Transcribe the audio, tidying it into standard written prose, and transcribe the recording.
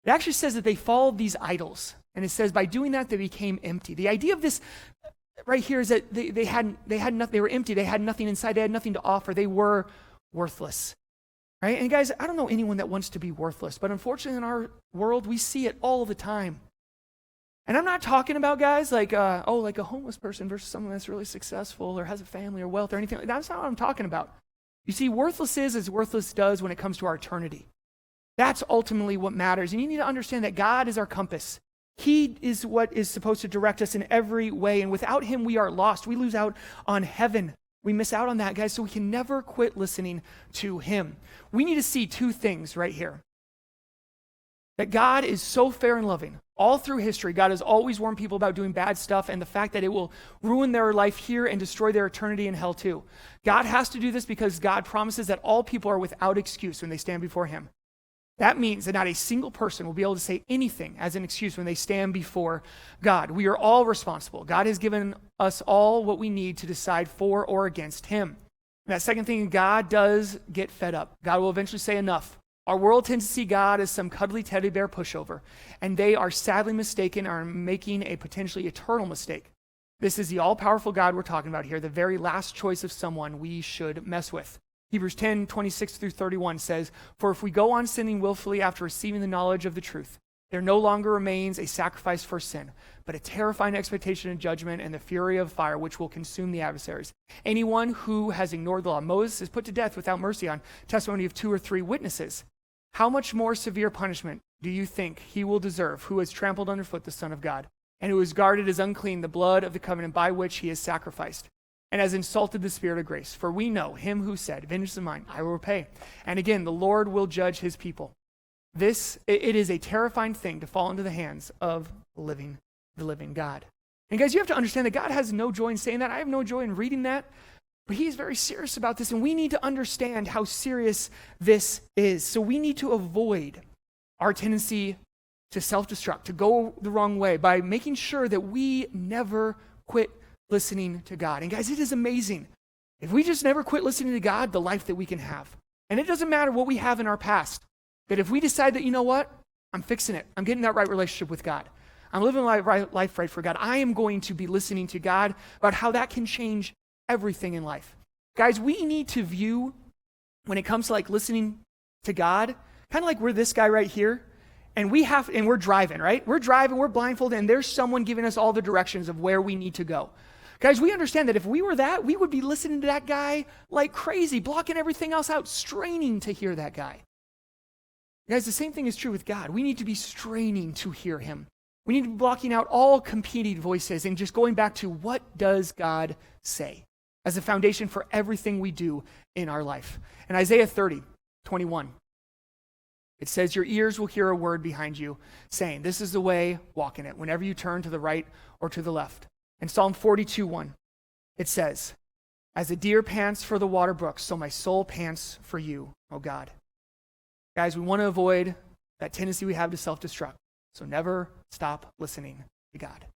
It actually says that they followed these idols. And it says by doing that, they became empty. The idea of this right here is that they had nothing, they were empty. They had nothing inside. They had nothing to offer. They were worthless. Right? And guys, I don't know anyone that wants to be worthless, but unfortunately in our world, we see it all the time. And I'm not talking about guys like a homeless person versus someone that's really successful or has a family or wealth or anything. That's not what I'm talking about. You see, worthless is as worthless does when it comes to our eternity. That's ultimately what matters. And you need to understand that God is our compass. He is what is supposed to direct us in every way. And without him, we are lost. We lose out on heaven. We miss out on that, guys, so we can never quit listening to him. We need to see two things right here. That God is so fair and loving. All through history, God has always warned people about doing bad stuff and the fact that it will ruin their life here and destroy their eternity in hell too. God has to do this because God promises that all people are without excuse when they stand before him. That means that not a single person will be able to say anything as an excuse when they stand before God. We are all responsible. God has given us all what we need to decide for or against him. And that second thing, God does get fed up. God will eventually say enough. Our world tends to see God as some cuddly teddy bear pushover, and they are sadly mistaken or making a potentially eternal mistake. This is the all-powerful God we're talking about here, the very last choice of someone we should mess with. Hebrews 10:26-31 says, "For if we go on sinning willfully after receiving the knowledge of the truth, there no longer remains a sacrifice for sin, but a terrifying expectation of judgment and the fury of fire which will consume the adversaries. Anyone who has ignored the law of Moses is put to death without mercy on testimony of 2 or 3 witnesses. How much more severe punishment do you think he will deserve who has trampled underfoot the Son of God, and who has guarded as unclean the blood of the covenant by which he is sacrificed, and has insulted the Spirit of grace? For we know him who said, 'Vengeance is mine, I will repay.' And again, the Lord will judge his people." It is a terrifying thing to fall into the hands of the living God. And guys, you have to understand that God has no joy in saying that. I have no joy in reading that. But he is very serious about this, and we need to understand how serious this is. So we need to avoid our tendency to self-destruct, to go the wrong way, by making sure that we never quit listening to God. And guys, it is amazing. If we just never quit listening to God, the life that we can have. And it doesn't matter what we have in our past. That if we decide that, you know what, I'm fixing it. I'm getting that right relationship with God. I'm living my life right for God. I am going to be listening to God about how that can change everything in life. Guys, we need to view, when it comes to like listening to God, kind of like we're this guy right here, and we're driving, right? We're driving, we're blindfolded, and there's someone giving us all the directions of where we need to go. Guys, we understand that if we were that, we would be listening to that guy like crazy, blocking everything else out, straining to hear that guy. Guys, the same thing is true with God. We need to be straining to hear him. We need to be blocking out all competing voices and just going back to what does God say as a foundation for everything we do in our life. In Isaiah 30:21, it says, "Your ears will hear a word behind you saying, 'This is the way, walk in it,' whenever you turn to the right or to the left." In Psalm 42:1, it says, "As a deer pants for the water brooks, so my soul pants for you, O God." Guys, we want to avoid that tendency we have to self-destruct. So never stop listening to God.